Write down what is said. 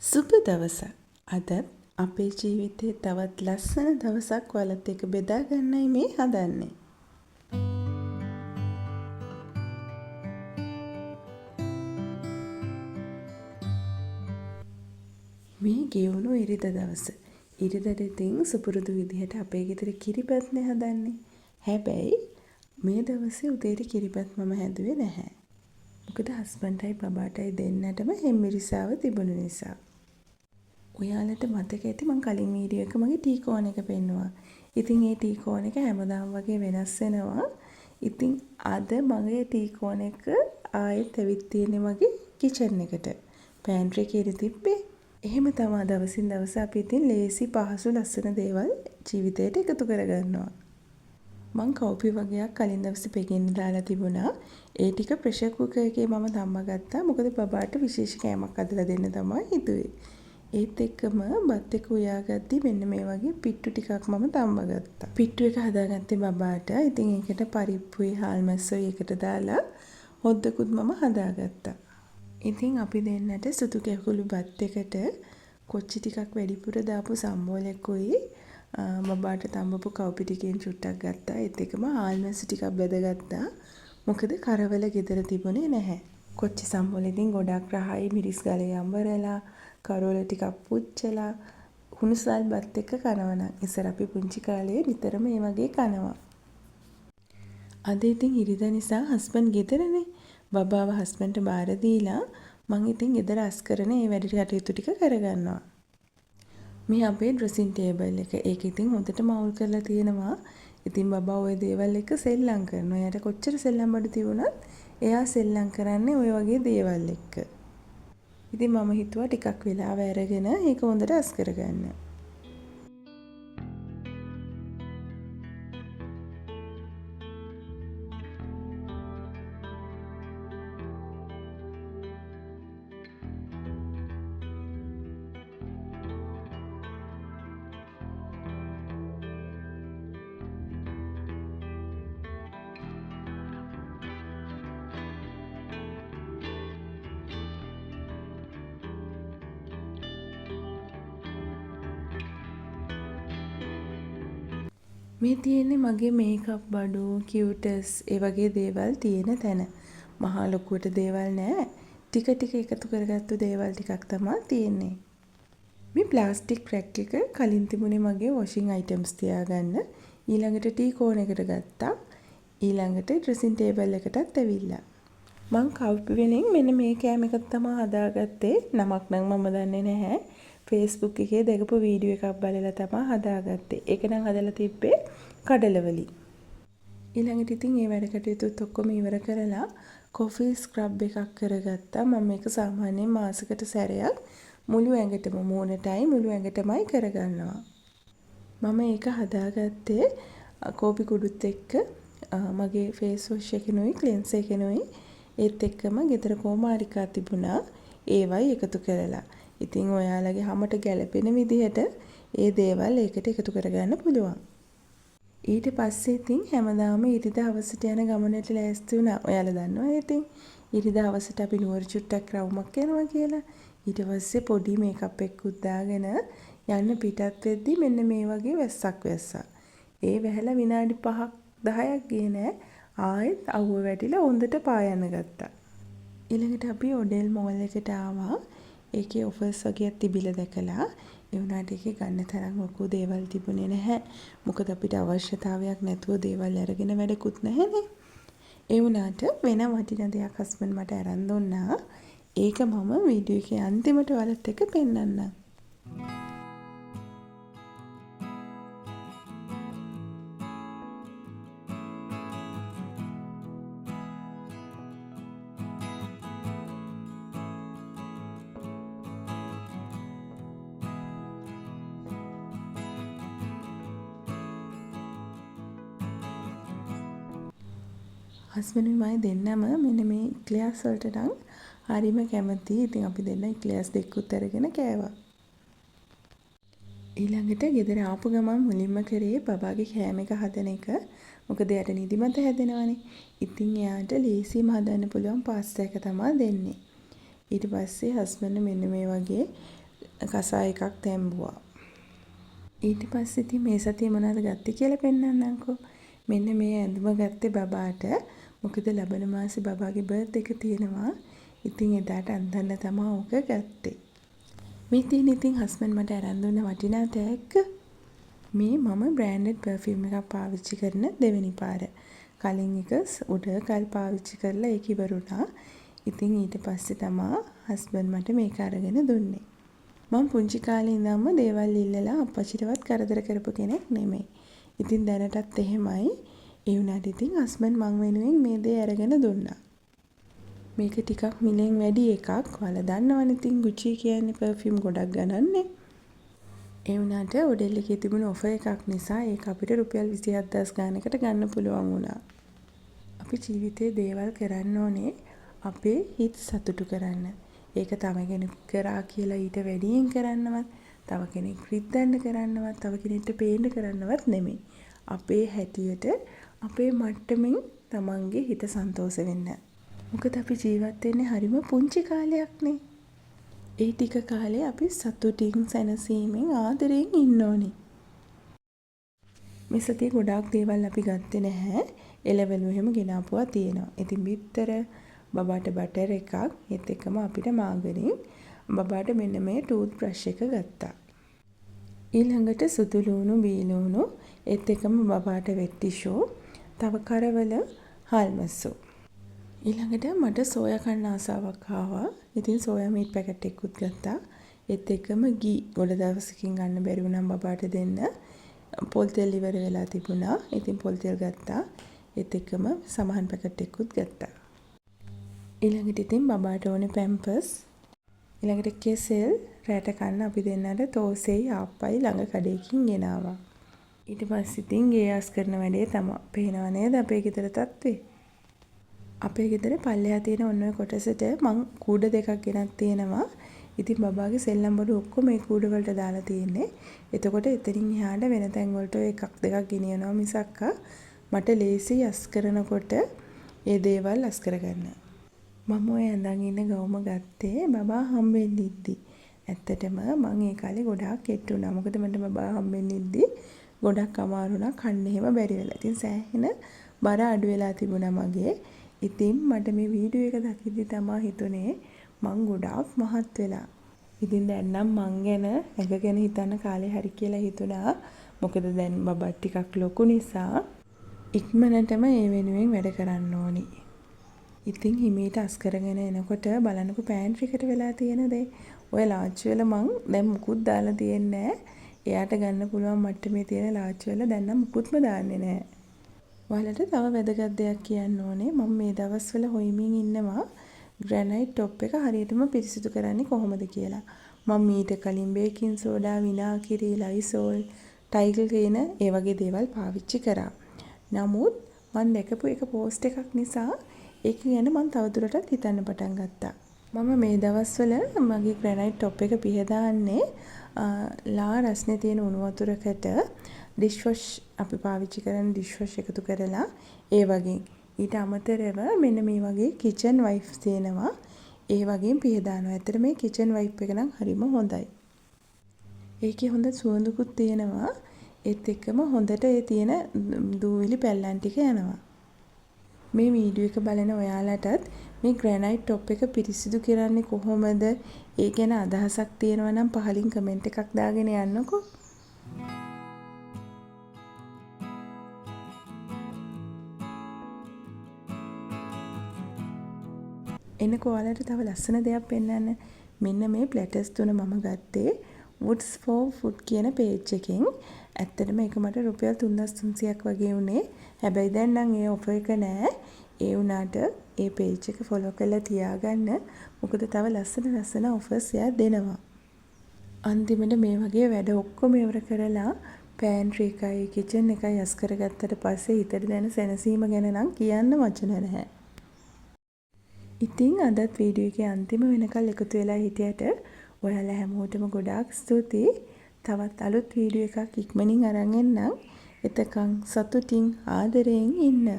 සුබ දවසක්. අදත් අපේ ජීවිතේ තවත් ලස්සන දවසක් ඔයාලත් එක්ක බෙදා ගන්නයි මේ හදන්නේ. මේ ගෙවුණු ඉරිදා දවස. ඉරිදාට ඉතින් සුපුරුදු විදිහට අපේ ගෙදර කිරිබත්නේ හදන්නේ. හැබැයි මේ දවසේ උදේට කිරිබත් මම හැදුවේ නැහැ. මොකද හස්බන්ඩ්ටයි බබාටයි දෙන්නටම හෙම්මිරිසාව තිබුණ නිසා. ඔයාලට මතක ඇති මං කලින් වීඩියෝ එක මගේ ටී කෝන් එක පෙන්නුවා. ඉතින් ඒ ටී කෝන් එක හැමදාම වගේ වෙනස් වෙනවා. ඉතින් අද මගේ ටී කෝන් එක ආයෙත් ඇවිත් තියෙන්නේ මගේ කිචන් එකට. පෑන්ට්‍රි එකේ ඉර තිබ්බේ. එහෙම තමයි දවසින් දවස අපි ඉතින් ලේසි පහසු ලස්සන දේවල් ජීවිතේට එකතු කරගන්නවා. මං කෝපි වගේක් කලින් දවසේ පෙකින්න දාලා තිබුණා. ඒ ටික ප්‍රෙෂර් කුකර් එකේ මම දම්මගත්තා. මොකද බබාට විශේෂ කෑමක් අදලා දෙන්න තමයි හිතුවේ. ඒත් එක්කම බත් එක උයාගද්දි මෙන්න මේ වගේ පිට්ටු ටිකක් මම තම්බගත්තා. පිට්ටු එක හදාගත්තේ බබාට. ඉතින් ඒකට පරිප්පුයි හාල්මැස්සොයි එකට දාලා හොද්දකුත් මම හදාගත්තා. ඉතින් අපි දෙන්නට සුදු කැකුළු බත් එකට කොච්චි ටිකක් වැඩිපුර දාපු සම්බෝලෙකුයි බබාට තම්බපු කව්පි ටිකෙන් චුට්ටක් ගත්තා. ඒත් එක්කම හාල්මැස්සු ටිකක් බෙදගත්තා. මොකද කරවල ගෙදර තිබුණේ නැහැ. කොච්චි සම්බෝලෙකින් ගොඩක් රහයි මිරිස් ගලේ අඹරලා කරවල ටිකක් පුච්චලා හුණුසල් බත් එක්ක කනවා නම් ඉස්සර අපි පුංචි කාලේ නිතරම මේ වගේ කනවා. අද ඉතින් ඉරිදා නිසා හස්බන්ඩ් ගෙදරනේ. බබාව හස්බන්ඩ්ට බාර දීලා මං ඉතින් ගෙදර අස් කරන ඒ වැඩ කටයුතු ටික කරගන්නවා. මේ අපේ ඩ්‍රෙසින් ටේබල් එක. ඒක ඉතින් හොඳටම අවුල් කරලා තියෙනවා. ඉතින් බබා ওই දේවල් එක්ක සෙල්ලම් කරනවා. එයාට කොච්චර සෙල්ලම් බඩු තිබුණත් එයා සෙල්ලම් කරන්නේ ওই වගේ දේවල් එක්ක. ඉතින් මම හිතුවා ටිකක් වෙලාව අරගෙන ඒක හොඳට අස් කරගන්න. මේ තියෙන්නේ මගේ මේකප් බඩු, කියුටස් ඒ වගේ දේවල් තියෙන තැන. මහා ලොකුවට දේවල් නෑ. ටික ටික එකතු කරගත්තු දේවල් ටිකක් තමයි තියෙන්නේ. මේ ප්ලාස්ටික් රැක් එක කලින් තිබුණේ මගේ වොෂින් අයිටම්ස් තියාගන්න. ඊළඟට ටී කෝන් එකට ගත්තා. ඊළඟට ඩ්‍රෙසින් ටේබල් එකටත් ඇවිල්ලා. මං කව්පි වලින් මෙන්න මේ කෑම එක තමයි හදාගත්තේ. නමක් නම් මම දන්නේ නැහැ. Facebook එකේ දැකපු වීඩියෝ එකක් බලලා තමයි හදාගත්තේ. ඒක නම් හදලා තිබ්බේ කඩලවලින්. ඊළඟට ඉතින් මේ වැඩ කටයුතුත් ඔක්කොම ඉවර කරලා කොෆි ස්ක්‍රබ් එකක් කරගත්තා. මම මේක සාමාන්‍යයෙන් මාසෙකට සැරයක් මුළු ඇඟටම මූණටයි මුළු ඇඟටමයි කරගන්නවා. මම ඒක හදාගත්තේ කෝපි කුඩුත් එක්ක මගේ ෆේස් වොෂ් එකනොයි ක්ලෙන්සර් එකනොයි ඒත් එක්කම ගෙදර කොමාරිකා තිබුණා. ඒවයි එකතු කරලා. ඉතින් ඔයාලගේ හැමට ගැලපෙන විදිහට ඒ දේවල් ඒකට එකතු කරගන්න පුළුවන්. ඊට පස්සේ ඉතින් හැමදාම ඉරිදා හවසට යන ගමනට ලෑස්ති වුණා. ඔයාලා දන්නවා ඉතින් ඉරිදා හවසට අපි නුවර චුට්ටක් රවුමක් යනවා කියලා. ඊට පස්සේ පොඩි මේකප් එකකුත් දාගෙන යන්න පිටත් වෙද්දි මෙන්න මේ වගේ වැස්සක් වැස්සා. ඒ වැහැලා විනාඩි 5ක් 10ක් ගියේ නෑ. ආයෙත් අවුව වැටිලා හොඳට පායන්න ගත්තා. ඊළඟට අපි ඔඩෙල් මෝල් එකට ආවා. ඒකේ ඔෆර්ස් වගේක් තිබිලා දැකලා ඒ වුණාට ඒකේ ගන්න තරම් ලොකු දේවල් තිබුණේ නැහැ. මොකද අපිට අවශ්‍යතාවයක් නැතුව දේවල් අරගෙන වැඩකුත් නැහැනේ. ඒ වුණාට වෙන වටින දෙයක් හස්බන්ඩ් මට අරන් දුන්නා. ඒක මම වීඩියෝ එකේ අන්තිමට ඔයාලත් එක්ක පෙන්නන්නම්. හස්බන්ඩ් මයි දෙන්නම මෙන්න මේ ඉක්ලියස් වලට නම් හරිම කැමතියි. ඉතින් අපි දෙන්න ඉක්ලියස් දෙකකුත් අරගෙන කෑවා. ඊළඟට ගෙදර ආපු ගමන් මුලින්ම කරේ බබාගේ කෑම එක හදන එක. මොකද එයාට නිදිමත හැදෙනවනේ. ඉතින් එයාට ලේසියෙන්ම හදන්න පුළුවන් පාස්තා එක තමයි දෙන්නේ. ඊට පස්සේ හස්බන්ඩ් මෙන්න මේ වගේ කසා එකක් තැම්බුවා. ඊට පස්සේ ඉතින් මේ සතියේ මොනවද ගත්තේ කියලා පෙන්නන්නම්කෝ. මෙන්න මේ ඇඳුම ගත්තේ බබාට. මොකද ලබන මාසේ බබාගේ බර්ත්ඩේ එක තියෙනවා. ඉතින් එදාට අඳන්න තමයි ඕක ගත්තේ. මේ තියෙන ඉතින් හස්බන්ඩ් මට අරන් දුන්න වටිනා තෑග්ග. මේ මම බ්‍රෑන්ඩඩ් පර්ෆියුම් එකක් පාවිච්චි කරන දෙවෙනි පාර. කලින් එක උඩ කල් පාවිච්චි කරලා ඒක ඉවරුණා. ඉතින් ඊට පස්සේ තමයි හස්බන්ඩ් මට මේක අරගෙන දුන්නේ. මම පුංචි කාලේ ඉඳන්ම දේවල් ඉල්ලලා අප්පච්චිටවත් කරදර කරපු කෙනෙක් නෙමෙයි. ඉතින් දැනටත් එහෙමයි. ඒ වුණාට ඉතින් හස්බන්ඩ් මං වෙනුවෙන් මේ දේ අරගෙන දුන්නා. මේක ටිකක් මිලෙන් වැඩි එකක්. ඔයාලා දන්නවනේ ඉතින් Gucci කියන්නේ පර්ෆියුම් ගොඩක් ගණන්නේ. ඒ වුණාට ඔඩෙල් එකේ තිබුණ ඔෆර් එකක් නිසා ඒක අපිට රුපියල් 27000 ගානකට ගන්න පුළුවන් වුණා. අපි ජීවිතේ දේවල් කරන්න ඕනේ අපේ හිත සතුටු කරන්න. ඒක තව කෙනෙක් කරා කියලා ඊට වැඩියෙන් කරන්නවත්, තව කෙනෙක් රිද්දන්න කරන්නවත්, තව කෙනෙක්ට පේන්න කරන්නවත් නෙමෙයි. අපේ හැටියට අපේ මට්ටමින් තමන්ගේ හිත සන්තෝෂ වෙන්න. මොකද අපි ජීවත් වෙන්නේ හරිම පුංචි කාලයක්නේ. ඒ ටික කාලේ අපි සතුටින් සැනසීමෙන් ආදරයෙන් ඉන්න ඕනේ. මේ සතියේ ගොඩාක් දේවල් අපි ගත්තේ නැහැ. එළවලු එහෙම ගෙනාපුවා තියෙනවා. ඉතින් බිත්තර බබාට බටර් එකක්, ඒත් එක්කම අපිට මාගරින්, බබාට මෙන්න මේ ටූත් බ්‍රෂ් එක ගත්තා. ඊළඟට සුදු ලුණු, බී ලුණු, ඒත් එක්කම බබාට වෙට් ටිෂු, තව කරවල හාල්මස්සු. ඊළඟට මට සෝයා කන්න ආසාවක් ආවා. ඉතින් සෝයා මීට් පැකට් එකකුත් ගත්තා. ඒත් එක්කම ගී ගොඩ දවසකින් ගන්න බැරි වුණා බබාට දෙන්න. පොල් තෙල් ඉවර වෙලා තිබුණා. ඉතින් පොල් තෙල් ගත්තා. ඒත් එක්කම සමහන් පැකට් එකකුත් ගත්තා. ඊළඟට ඉතින් බබාට ඕනේ පැම්පර්ස්. ඊළඟට කෙසෙල් රැට කන්න අපි දෙන්නට තෝසෙයි ආප්පයි ළඟ කඩේකින් ගෙනාවා. ඊට පස්සේ ඉතින් ගේ ආස් කරන වැඩේ තමයි. පේනව නේද අපේ ගෙදර තත්ත්වේ? අපේ ගෙදර පල්ලෙහා තියෙන ඔන්න ඔය කොටසට මං කූඩ දෙකක් ගෙනත් තියෙනවා. ඉතින් බබාගේ සෙල්ලම් බඩු ඔක්කොම මේ කූඩ වලට දාලා තියෙන්නේ. එතකොට එතනින් එහාට වෙන තැන් වලට ඔය එකක් දෙකක් ගෙනියනවා මිසක් මට ලේසි අස් කරනකොට ඒ දේවල් අස් කරගන්න. මම ඔය ඇඳන් ඉන්න ගවුම ගත්තේ බබා හම්බෙන්න ඉද්දි. ඇත්තටම මං ඒ කාලේ ගොඩාක් කෙට්ටු වුණා. මොකද මට බබා හම්බෙන්න ඉද්දි ගොඩක් අමාරු වුණා. කන්න එහෙම බැරි වෙලා. ඉතින් සෑහෙන බර අඩු වෙලා තිබුණා මගේ. ඉතින් මට මේ වීඩියෝ එක දකිද්දි තමයි හිතුනේ මං ගොඩාක් මහත් වෙලා. ඉතින් දැන් නම් මං ගැන එක ගැන හිතන්න කාලේ හරි කියලා හිතුණා. මොකද දැන් බබා ටිකක් ලොකු නිසා ඉක්මනටම ඒ වෙනුවෙන් වැඩ කරන්න ඕනි. ඉතින් හිමීට අස් කරගෙන එනකොට බලන්නකො පෑන්ට්‍රි එකට වෙලා තියෙන දේ. ඔය ලාච්චු වල මං දැන් මුකුත් දාලා තියන්නේ නැහැ. එයාට ගන්න පුළුවන් මට්ටමේ තියෙන ලාච්චු වල දැන් නම් මුකුත්ම දාන්නේ නැහැ. ඔයාලට තව වැදගත් දෙයක් කියන්න ඕනේ. මම මේ දවස්වල හොයමින් ඉන්නවා ග්‍රැනයිට් টොප් එක හරියටම පිරිසිදු කරන්නේ කොහොමද කියලා. මම ඊට කලින් බේකින් සෝඩා, විනාගිරි, ලයිසෝල්, ටයිගල් කියන ඒ වගේ දේවල් පාවිච්චි කරා. නමුත් මම දැකපු එක පෝස්ට් එකක් නිසා ඒක ගැන මම තවදුරටත් හිතන්න පටන් ගත්තා. මම මේ දවස්වල මගේ ග්‍රැනයිට් টොප් එක පිහදාන්නේ ලා රස්නේ තියෙන උණු වතුරකට ඩිෂ් අපි පාවිච්චි කරන ඩිෂ් එකතු කරලා ඒ වගේ. ඊට අමතරව මෙන්න මේ වගේ කිචන් වයිප්ස් තියෙනවා. ඒ වගේම පිහදානවා. ඇත්තට මේ කිචන් වයිප් එක නම් හරිම හොඳයි. ඒකේ හොඳ සුවඳකුත් තියෙනවා. ඒත් එක්කම හොඳට ඒ තියෙන දූවිලි පැල්ලම් ටික යනවා. මේ වීඩියෝ එක බලන ඔයාලටත් මේ ග්‍රැනයිට් টොප් එක පිරිසිදු කරන්නේ කොහොමද? ඒ ගැන අදහසක් තියෙනවා නම් පහලින් කමෙන්ට් එකක් දාගෙන යන්නකෝ. එනකෝ ඔයාලට තව ලස්සන දෙයක් පෙන්නන්න. මෙන්න මේ ප්ලැටර්ස් තුන මම ගත්තේ Woods for Food කියන page එකෙන්. ඇත්තටම ඒක මට රුපියල් 3300ක් වගේ උනේ. හැබැයි දැන් නම් ඒ ඔෆර් එක නෑ. ඒ වුණාට ඒ page එක follow කරලා තියාගන්න. මොකද තව ලස්සන offers දෙනවා. අන්තිමට මේ වගේ වැඩ ඔක්කොම ඉවර කරලා pantry එකයි kitchen එකයි අස් කරගත්තට පස්සේ හිතට දැනෙන සැනසීම ගැන නම් කියන්න වචන නැහැ. ඉතින් අදත් වීඩියෝ එකේ අන්තිම වෙනකල් එකතු වෙලා හිටියට ඔයාලා හැමෝටම ගොඩාක් ස්තුතියි. තවත් අලුත් වීඩියෝ එකක් ඉක්මනින් අරන් එන්නම්. එතකන් සතුටින් ආදරයෙන් ඉන්න.